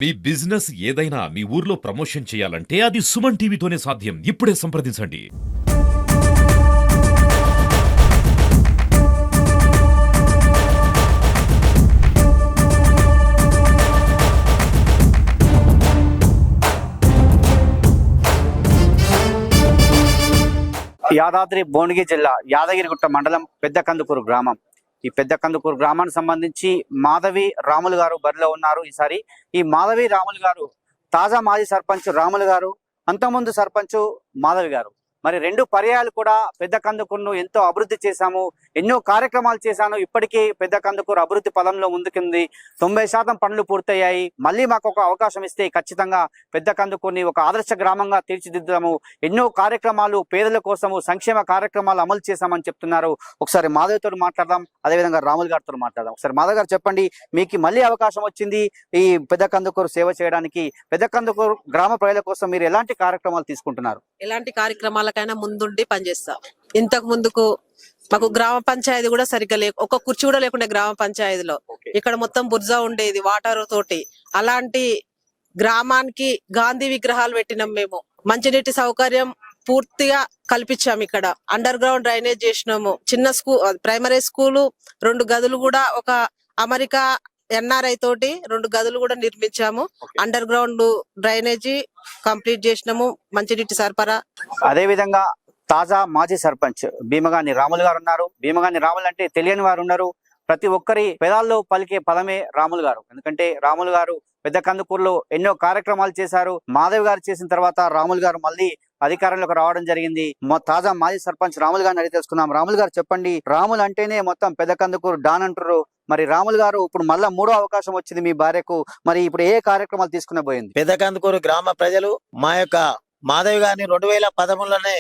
మీ business ఏదైనా మీ ఊర్లో promotion చేయాలంటే అది సుమన్ టీవీతోనే సాధ్యం. ఇప్పుడే సంప్రదించండి. యాదాద్రి భువనగిరి జిల్లా యాదగిరిగుట్ట మండలం పెద్ద కందుకూరు గ్రామం. ఈ పెద్ద కందుకూరు గ్రామానికి సంబంధించి మాధవి రాములు గారు బరిలో ఉన్నారు. ఈసారి ఈ మాధవి రాములు గారు తాజా మాజీ సర్పంచ్ రాములు గారు, అంతకుముందు సర్పంచ్ మాధవి గారు. మరి రెండు పర్యాయాలు కూడా పెద్ద కందుకూరును ఎంతో అభివృద్ధి చేశాము, ఎన్నో కార్యక్రమాలు చేశాను. ఇప్పటికీ పెద్ద కందుకూరు అభివృద్ధి పదంలో ముందుకుంది. 90% పనులు పూర్తయ్యాయి. మళ్ళీ మాకు ఒక అవకాశం ఇస్తే ఖచ్చితంగా పెద్ద కందుకూరుని ఒక ఆదర్శ గ్రామంగా తీర్చిదిద్దాము. ఎన్నో కార్యక్రమాలు పేదల కోసము, సంక్షేమ కార్యక్రమాలు అమలు చేశామని చెప్తున్నారు. ఒకసారి మాధవితో మాట్లాడదాం, అదేవిధంగా రాములు గారితో మాట్లాడదాం. ఒకసారి మాధవ్ గారు చెప్పండి, మీకు మళ్ళీ అవకాశం వచ్చింది ఈ పెద్ద కందుకూరు సేవ చేయడానికి. పెద్ద కందుకూరు గ్రామ ప్రజల కోసం మీరు ఎలాంటి కార్యక్రమాలు తీసుకుంటున్నారు? ఎలాంటి కార్యక్రమాలకైనా ముందుండి పనిచేస్తా. ఇంతకు ముందుకు మాకు గ్రామ పంచాయతీ కూడా సరిగ్గా ఒక కుర్చీ కూడా లేకుండే గ్రామ పంచాయతీలో. ఇక్కడ మొత్తం బుర్జా ఉండేది వాటర్ తోటి. అలాంటి గ్రామానికి గాంధీ విగ్రహాలు పెట్టినాం మేము. మంచినీటి సౌకర్యం పూర్తిగా కల్పించాము. ఇక్కడ అండర్ గ్రౌండ్ డ్రైనేజ్ చేసినాము. చిన్న ప్రైమరీ స్కూలు 2 గదులు కూడా ఒక అమెరికా ఎన్ఆర్ఐ తోటి 2 గదులు కూడా నిర్మించాము. అండర్ గ్రౌండ్ డ్రైనేజీ కంప్లీట్ చేసినాము. మంచినీటి సరఫరా. అదే విధంగా తాజా మాజీ సర్పంచ్ భీమగాని రాములు గారు ఉన్నారు. భీమగాని రాములు అంటే తెలియని వారు ఉన్నారు. ప్రతి ఒక్కరి పెదాల్లో పలికే పదమే రాములు గారు. ఎందుకంటే రాములు గారు పెద్ద కందుకూరులో ఎన్నో కార్యక్రమాలు చేశారు. మాధవ్ గారు చేసిన తర్వాత రాములు గారు మళ్ళీ అధికారంలోకి రావడం జరిగింది. తాజా మాజీ సర్పంచ్ రాములు గారిని అడిగి తెలుసుకుందాం. రాములు గారు చెప్పండి, రాములు అంటేనే మొత్తం పెద్ద కందుకూరు డాన్ అంటారు. మరి రాములు గారు ఇప్పుడు మళ్ళా 3వ అవకాశం వచ్చింది మీ భార్యకు. మరి ఇప్పుడు ఏ కార్యక్రమాలు తీసుకునే పోయింది? పెద్ద కందుకూరు గ్రామ ప్రజలు మా యొక్క మాధవి గారిని 2013లోనే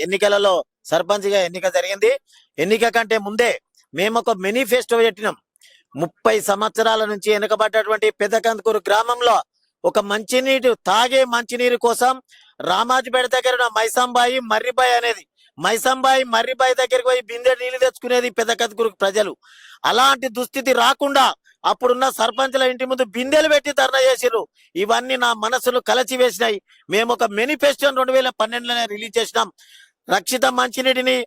ఎన్నికలలో సర్పంచ్ గా ఎన్నిక జరిగింది. ఎన్నిక కంటే ముందే మేము ఒక మేనిఫెస్టో పెట్టినాం. 30 సంవత్సరాల నుంచి వెనుకబడ్డటువంటి పెద్ద కందుకూరు గ్రామంలో ఒక తాగే మంచినీరు కోసం రామాజపేట దగ్గర మైసంబాయి మర్రిబాయి అనేది మైసంబాయి మర్రిబాయి దగ్గరికి పోయి బిందె నీళ్లు తెచ్చుకునేది పెద్ద కందుకూరు ప్రజలు. అలాంటి దుస్థితి రాకుండా అప్పుడున్న సర్పంచుల ఇంటి ముందు బిందెలు పెట్టి ధర్నా చేసిరు. ఇవన్నీ నా మనసును కలచి వేసినాయి. మేము ఒక మేనిఫెస్టోని 2012లోనే రిలీజ్ చేసినాం. రక్షిత మంచినీటిని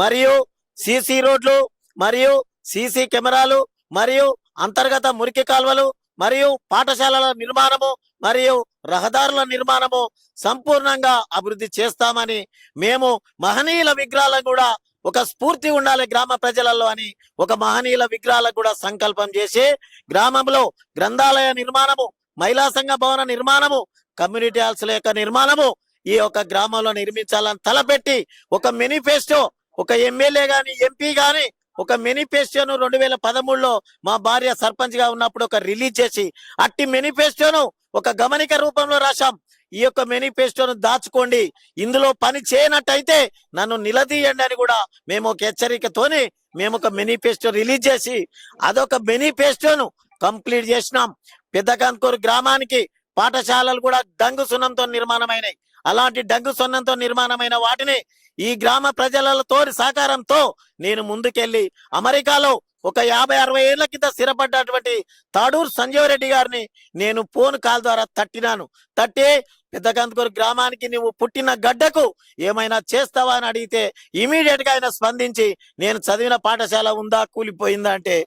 మరియు సిసి రోడ్లు మరియు సిసి కెమెరాలు మరియు అంతర్గత మురికి కాల్వలు మరియు పాఠశాలల నిర్మాణము మరియు రహదారుల నిర్మాణము సంపూర్ణంగా అభివృద్ధి చేస్తామని, మేము మహనీయుల విగ్రహాలను కూడా ఒక స్ఫూర్తి ఉండాలి గ్రామ ప్రజలలో అని ఒక మహనీయుల విగ్రహాలకు కూడా సంకల్పం చేసి గ్రామంలో గ్రంథాలయ నిర్మాణము, మహిళా సంఘ భవన నిర్మాణము, కమ్యూనిటీ హాల్స్ యొక్క నిర్మాణము ఈ యొక్క గ్రామంలో నిర్మించాలని తలపెట్టి ఒక మేనిఫెస్టో, ఒక ఎమ్మెల్యే గాని ఎంపీ గాని ఒక మేనిఫెస్టోను 2013లో మా భార్య సర్పంచ్ గా ఉన్నప్పుడు ఒక రిలీజ్ చేసి అట్టి మేనిఫెస్టోను ఒక గమనిక రూపంలో రాశాం. ఈ యొక్క మేనిఫెస్టోను దాచుకోండి, ఇందులో పని చేయనట్టయితే నన్ను నిలదీయండి అని కూడా మేము ఒక హెచ్చరికతోని మేము ఒక మేనిఫెస్టో రిలీజ్ చేసి అదొక మేనిఫెస్టోను కంప్లీట్ చేసినాం. పెద్ద కందుకూరు గ్రామానికి పాఠశాలలు కూడా డంగు సున్నంతో నిర్మాణమైనాయి. అలాంటి డంగు సున్నంతో నిర్మాణమైన వాటిని ఈ గ్రామ ప్రజలతో సహకారంతో నేను ముందుకెళ్లి అమెరికాలో ఒక 50-60 ఏళ్ల కింద స్థిరపడ్డటువంటి తాడూరు సంజీవ్ రెడ్డి గారిని నేను ఫోన్ కాల్ ద్వారా తట్టి పెద్ద కందుకూరు గ్రామానికి నువ్వు పుట్టిన గడ్డకు ఏమైనా చేస్తావా అని అడిగితే ఇమీడియట్ గా ఆయన స్పందించి నేను చదివిన పాఠశాల ఉందా కూలిపోయిందా అంటే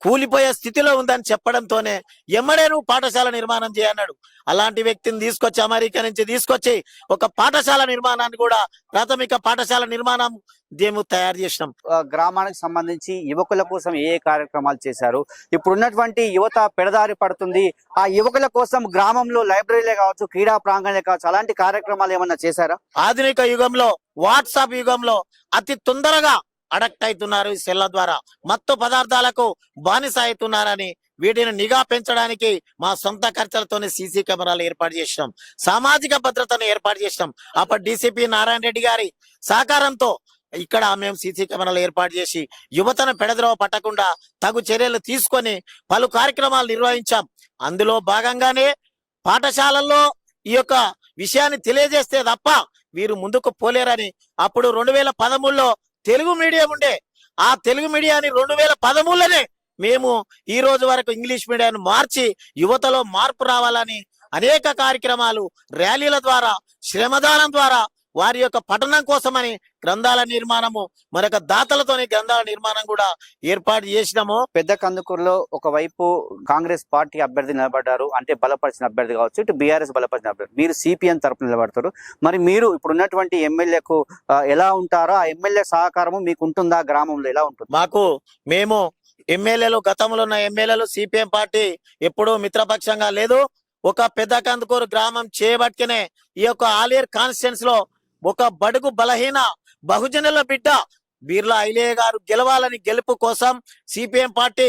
కూలిపోయే స్థితిలో ఉందని చెప్పడంతోనే ఎమ్మడే నువ్వు పాఠశాల నిర్మాణం చేయన్నాడు. అలాంటి వ్యక్తిని తీసుకొచ్చి అమెరికా నుంచి తీసుకొచ్చి ఒక పాఠశాల నిర్మాణాన్ని కూడా ప్రాథమిక పాఠశాల నిర్మాణం మేము తయారు చేసినాం. గ్రామానికి సంబంధించి యువకుల కోసం ఏ కార్యక్రమాలు చేశారు? ఇప్పుడున్నటువంటి యువత పెడదారి పడుతుంది. ఆ యువకుల కోసం గ్రామంలో లైబ్రరీలే కావచ్చు, క్రీడా ప్రాంగణాలే కావచ్చు, అలాంటి కార్యక్రమాలు ఏమన్నా చేశారా? ఆధునిక యుగంలో వాట్సాప్ యుగంలో అతి తొందరగా అడక్ట్ అవుతున్నారు. ఈ సెల్ల ద్వారా మత్తు పదార్థాలకు బానిస అవుతున్నారని వీటిని నిఘా పెంచడానికి మా సొంత ఖర్చులతోనే సీసీ కెమెరాలు ఏర్పాటు చేసినాం. సామాజిక భద్రతను ఏర్పాటు చేసినాం. అప్పటి డీసీపీ నారాయణ రెడ్డి గారి సహకారంతో ఇక్కడ మేము సీసీ కెమెరాలు ఏర్పాటు చేసి యువతను పెడద్రోవ పట్టకుండా తగు చర్యలు తీసుకొని పలు కార్యక్రమాలు నిర్వహించాం. అందులో భాగంగానే పాఠశాలల్లో ఈ యొక్క విషయాన్ని తెలియజేస్తే తప్ప వీరు ముందుకు పోలేరని అప్పుడు 2013లో తెలుగు మీడియం ఉండే. ఆ తెలుగు మీడియాని 2013లోనే మేము ఈ రోజు వరకు ఇంగ్లీష్ మీడియాన్ని మార్చి యువతలో మార్పు రావాలని అనేక కార్యక్రమాలు ర్యాలీల ద్వారా శ్రమదానం ద్వారా వారి యొక్క పఠనం కోసమని గ్రంథాల నిర్మాణము మరొక దాతలతోని గ్రంథాల నిర్మాణం కూడా ఏర్పాటు చేసినాము. పెద్ద కందుకూరులో ఒకవైపు కాంగ్రెస్ పార్టీ అభ్యర్థి నిలబడ్డారు, అంటే బలపరిచిన అభ్యర్థి కావచ్చు, ఇటు బీఆర్ఎస్ బలపరిచిన అభ్యర్థి, మీరు సిపిఎం తరపున నిలబడతారు. మరి మీరు ఇప్పుడు ఉన్నటువంటి ఎమ్మెల్యేకు ఎలా ఉంటారో ఆ ఎమ్మెల్యే సహకారము మీకు ఉంటుందా? గ్రామంలో ఎలా ఉంటుంది? మేము ఎమ్మెల్యేలు గతంలో ఉన్న ఎమ్మెల్యేలు సిపిఎం పార్టీ ఎప్పుడూ మిత్రపక్షంగా లేదు. ఒక పెద్ద కందుకూరు గ్రామం చేయబట్టుకునే ఈ యొక్క ఆలేరు కాన్స్టిట్యూన్స్ లో ఒక బడుగు బలహీన బహుజనుల బిడ్డ బీర్లా ఐలయ్య గారు గెలవాలని గెలుపు కోసం సిపిఎం పార్టీ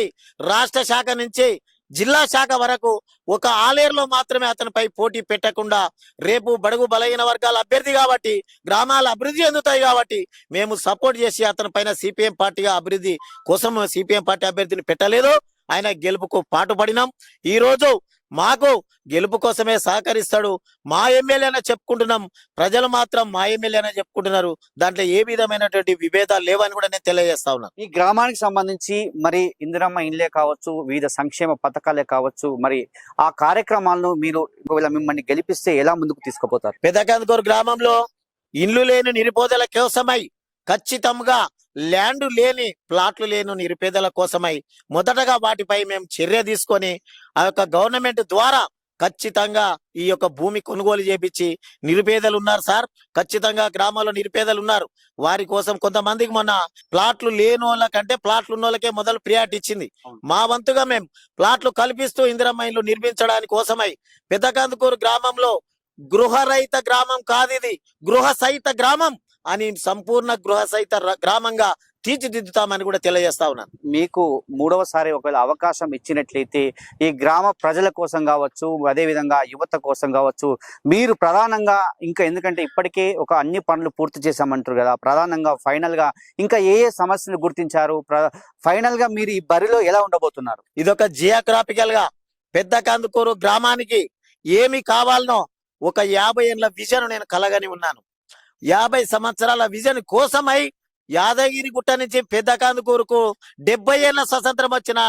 రాష్ట్ర శాఖ నుంచి జిల్లా శాఖ వరకు ఒక ఆలేరులో మాత్రమే అతనిపై పోటీ పెట్టకుండా రేపు బడుగు బలహీన వర్గాల అభ్యర్థి కాబట్టి గ్రామాల అభివృద్ధి చెందుతాయి కాబట్టి మేము సపోర్ట్ చేసి అతని పైన సిపిఎం పార్టీగా అభివృద్ధి కోసం సిపిఎం పార్టీ అభ్యర్థిని పెట్టలేదు. ఆయన గెలుపుకు పాటుపడినాం. ఈ రోజు మాకు గెలుపు కోసమే సహకరిస్తాడు. మా ఎమ్మెల్యేనే చెప్పుకుంటున్నాం, ప్రజలు మాత్రం మా ఎమ్మెల్యేనే చెప్పుకుంటున్నారు. దాంట్లో ఏ విధమైనటువంటి విభేదాలు లేవని కూడా నేను తెలియజేస్తా ఉన్నాను. ఈ గ్రామానికి సంబంధించి మరి ఇందిరమ్మ ఇండ్లే కావచ్చు, వివిధ సంక్షేమ పథకాలే కావచ్చు, మరి ఆ కార్యక్రమాలను మీరు ఒకవేళ మిమ్మల్ని గెలిపిస్తే ఎలా ముందుకు తీసుకుపోతారు? పెద్ద కందుకూరు గ్రామంలో ఇండ్లు లేని నిరుపేదల కోసమై ఖచ్చితంగా ల్యాండ్ లేని ప్లాట్లు లేని నిరుపేదల కోసమై మొదటగా వాటిపై మేము చర్య తీసుకొని ఆ యొక్క గవర్నమెంట్ ద్వారా ఖచ్చితంగా ఈ యొక్క భూమి కొనుగోలు చేపించి నిరుపేదలు ఉన్నారు సార్, ఖచ్చితంగా గ్రామాల్లో నిరుపేదలు ఉన్నారు. వారి కోసం కొంతమందికి మొన్న ప్లాట్లు లేని వాళ్ళకంటే ప్లాట్లు ఉన్న వాళ్ళకే మొదలు ప్రియారిటీ ఇచ్చింది. మా వంతుగా మేము ప్లాట్లు కల్పిస్తూ ఇందిరమ్మ ఇల్లు నిర్మించడానికి కోసమై పెద్ద కందుకూరు గ్రామంలో గృహరహిత గ్రామం కాదు, ఇది గృహ సహిత గ్రామం అని సంపూర్ణ గృహ సహిత గ్రామంగా తీర్చిదిద్దుతామని కూడా తెలియజేస్తా ఉన్నాను. మీకు మూడవసారి ఒకవేళ అవకాశం ఇచ్చినట్లయితే ఈ గ్రామ ప్రజల కోసం కావచ్చు, అదే విధంగా యువత కోసం కావచ్చు, మీరు ప్రధానంగా ఇంకా ఎందుకంటే ఇప్పటికే ఒక అన్ని పనులు పూర్తి చేశామంటారు కదా, ప్రధానంగా ఫైనల్ గా ఇంకా ఏ సమస్యలు గుర్తించారు? ఫైనల్ గా మీరు ఈ బరిలో ఎలా ఉండబోతున్నారు? ఇదొక జియోగ్రాఫికల్ గా పెద్ద కందుకూరు గ్రామానికి ఏమి కావాలనో ఒక 50 ఏళ్ల విజన్ నేను కలగని ఉన్నాను. 50 సంవత్సరాల విజన్ కోసమై యాదగిరి గుట్ట నుంచి పెద్ద కందుకూరుకు 70 ఏళ్ల స్వతంత్రం వచ్చిన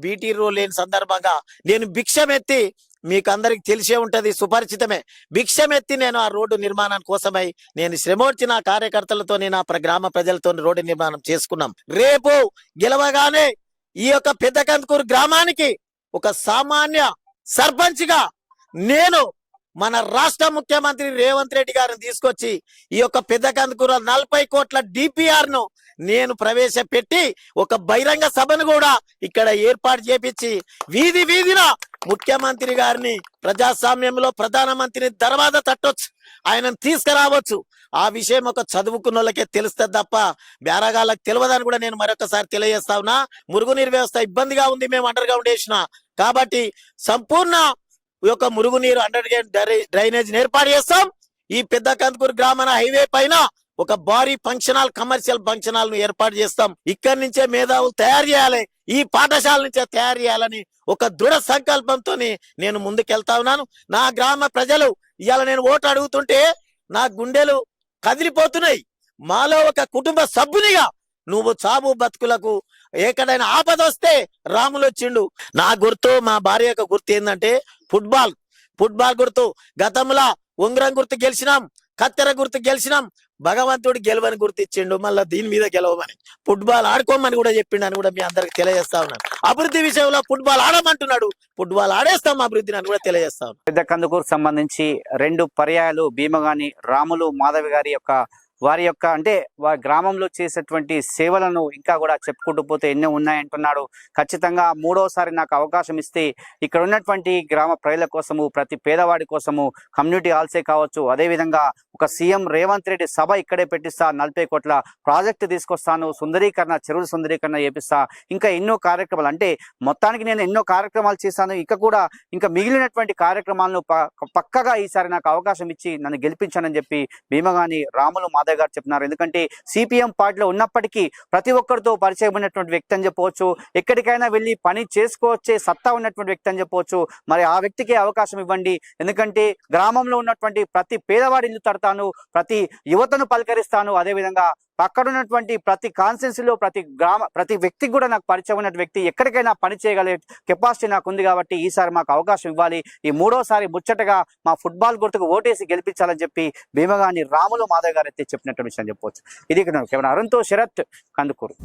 బీటీ రోడ్ లేని సందర్భంగా నేను భిక్షమెత్తి, మీకు అందరికి తెలిసే ఉంటది, సుపరిచితమే, భిక్షమెత్తి నేను ఆ రోడ్డు నిర్మాణం కోసమై నేను శ్రమోర్చిన కార్యకర్తలతో నా గ్రామ ప్రజలతో రోడ్డు నిర్మాణం చేసుకున్నాం. రేపు గెలవగానే ఈ యొక్క పెద్ద కందుకూరు గ్రామానికి ఒక సామాన్య సర్పంచ్ గా నేను మన రాష్ట్ర ముఖ్యమంత్రి రేవంత్ రెడ్డి గారిని తీసుకొచ్చి ఈ యొక్క పెద్ద కందుకూరు 40 కోట్ల డిపిఆర్ ను నేను ప్రవేశపెట్టి ఒక బహిరంగ సభను కూడా ఇక్కడ ఏర్పాటు చేపించి వీధి వీధిన ముఖ్యమంత్రి గారిని ప్రజాస్వామ్యంలో ప్రధానమంత్రిని దర్వాజా తట్టొచ్చు, ఆయనను తీసుకురావచ్చు. ఆ విషయం ఒక చదువుకున్న వాళ్ళకే తెలుస్తుంది తప్ప బేరగాళ్ళకి తెలియదని కూడా నేను మరొకసారి తెలియజేస్తా ఉన్నా. మురుగునీరు వ్యవస్థ ఇబ్బందిగా ఉంది, మేము అండర్ గ్రౌండ్ వేసిన కాబట్టి సంపూర్ణ ఈ యొక్క మురుగునీరు అండర్ డ్రైనేజ్ ఏర్పాటు చేస్తాం. ఈ పెద్ద కందుకూరు గ్రామాల హైవే పైన ఒక భారీ function hall, commercial function hall ను ఏర్పాటు చేస్తాం. ఇక్కడి నుంచే మేధావులు తయారు చేయాలి, ఈ పాఠశాల నుంచే తయారు చేయాలని ఒక దృఢ సంకల్పంతో నేను ముందుకెళ్తా ఉన్నాను. నా గ్రామ ప్రజలు ఇవాళ నేను ఓటు అడుగుతుంటే నా గుండెలు కదిలిపోతున్నాయి. మాలో ఒక కుటుంబ సభ్యునిగా నువ్వు చావు బతుకులకు ఎక్కడైనా ఆపద వస్తే రాములు వచ్చిండు. నా గుర్తు, మా భార్య యొక్క గుర్తు ఏంటంటే ఫుట్బాల్ గుర్తు. గతంలో ఉంగరం గుర్తు గెలిచినాం, కత్తెర గుర్తు గెలిచినాం, భగవంతుడు గెలవని గుర్తు ఇచ్చిండు, మళ్ళీ దీని మీద గెలవమని, ఫుట్బాల్ ఆడుకోమని కూడా చెప్పిండు అని కూడా మీ అందరికి తెలియజేస్తా ఉన్నాను. అభివృద్ధి విషయంలో ఫుట్బాల్ ఆడమంటున్నాడు, ఫుట్బాల్ ఆడేస్తాం అభివృద్ధిని అని కూడా తెలియజేస్తా ఉన్నాను. పెద్ద కందుకూరుకు సంబంధించి 2 పర్యాయాలు భీమగాని రాములు మాధవి గారి యొక్క వారి యొక్క అంటే వారి గ్రామంలో చేసేటువంటి సేవలను ఇంకా కూడా చెప్పుకుంటూ పోతే ఎన్నో ఉన్నాయంటున్నాడు. ఖచ్చితంగా మూడవసారి నాకు అవకాశం ఇస్తే ఇక్కడ ఉన్నటువంటి గ్రామ ప్రజల కోసము, ప్రతి పేదవాడి కోసము కమ్యూనిటీ హాల్సే కావచ్చు, అదేవిధంగా ఒక సీఎం రేవంత్ రెడ్డి సభ ఇక్కడే పెట్టిస్తా, 40 కోట్ల ప్రాజెక్టు తీసుకొస్తాను, సుందరీకరణ, చెరువుల సుందరీకరణ చేపిస్తా, ఇంకా ఎన్నో కార్యక్రమాలు, అంటే మొత్తానికి నేను ఎన్నో కార్యక్రమాలు చేశాను. ఇంకా మిగిలినటువంటి కార్యక్రమాలను పక్కగా ఈసారి నాకు అవకాశం ఇచ్చి నన్ను గెలిపించానని చెప్పి భీమగాని రాములు మాధవ్ గారు చెప్తున్నారు. ఎందుకంటే సిపిఎం పార్టీలో ఉన్నప్పటికీ ప్రతి ఒక్కరితో పరిచయం ఉన్నటువంటి వ్యక్తి అని చెప్పవచ్చు, ఎక్కడికైనా వెళ్ళి పని చేసుకోవచ్చే సత్తా ఉన్నటువంటి వ్యక్తి అని చెప్పవచ్చు. మరి ఆ వ్యక్తికి అవకాశం ఇవ్వండి, ఎందుకంటే గ్రామంలో ఉన్నటువంటి ప్రతి పేదవాడి ఇల్లు తడతాను, ప్రతి యువతను పలకరిస్తాను, అదేవిధంగా పక్కన ఉన్నటువంటి ప్రతి కాన్స్టిట్యున్సీలో ప్రతి వ్యక్తికి కూడా నాకు పరిచయం ఉన్న వ్యక్తి, ఎక్కడికైనా పని చేయగలిగే కెపాసిటీ నాకు ఉంది కాబట్టి ఈసారి మాకు అవకాశం ఇవ్వాలి, ఈ మూడోసారి ముచ్చటగా మా ఫుట్బాల్ గుర్తుకు ఓటేసి గెలిపించాలని చెప్పి భీమగాని రాములు మాధవ్ గారు అయితే చెప్పినట్టు విషయం చెప్పవచ్చు. ఇది కెమెరా అరుణ్తో శరత్, కందుకూరు.